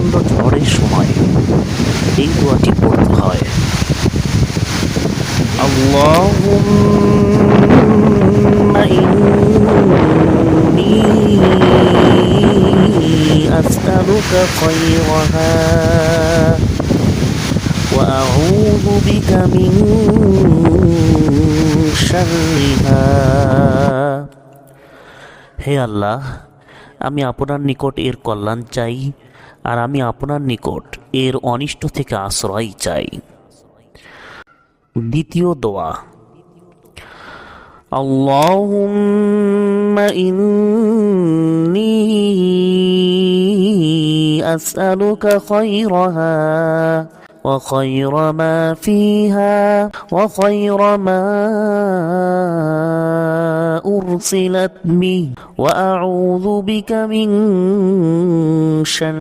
প্রচণ্ড ঝড়ের সময় এই দোয়াটি পড়তে হয়। আল্লাহুম্মা ইন্নী আসআলুকা খায়রাহা ওয়া আউযু বিকা মিন শাররিহা। হে আল্লাহ, আমি আপনার নিকট এর কল্যাণ চাই, আর আমি আপনার নিকট এর অনিষ্ট থেকে আশ্রয় চাই। দ্বিতীয় দোয়া, আল্লাহুম্মা ইন্নী আসআলুকা খায়রাহা ওয়া খায়রা মা ফিহা ওয়া খায়রা মা উরসিলাত বিহি ওয়া আউযু বিকা মিন শাররি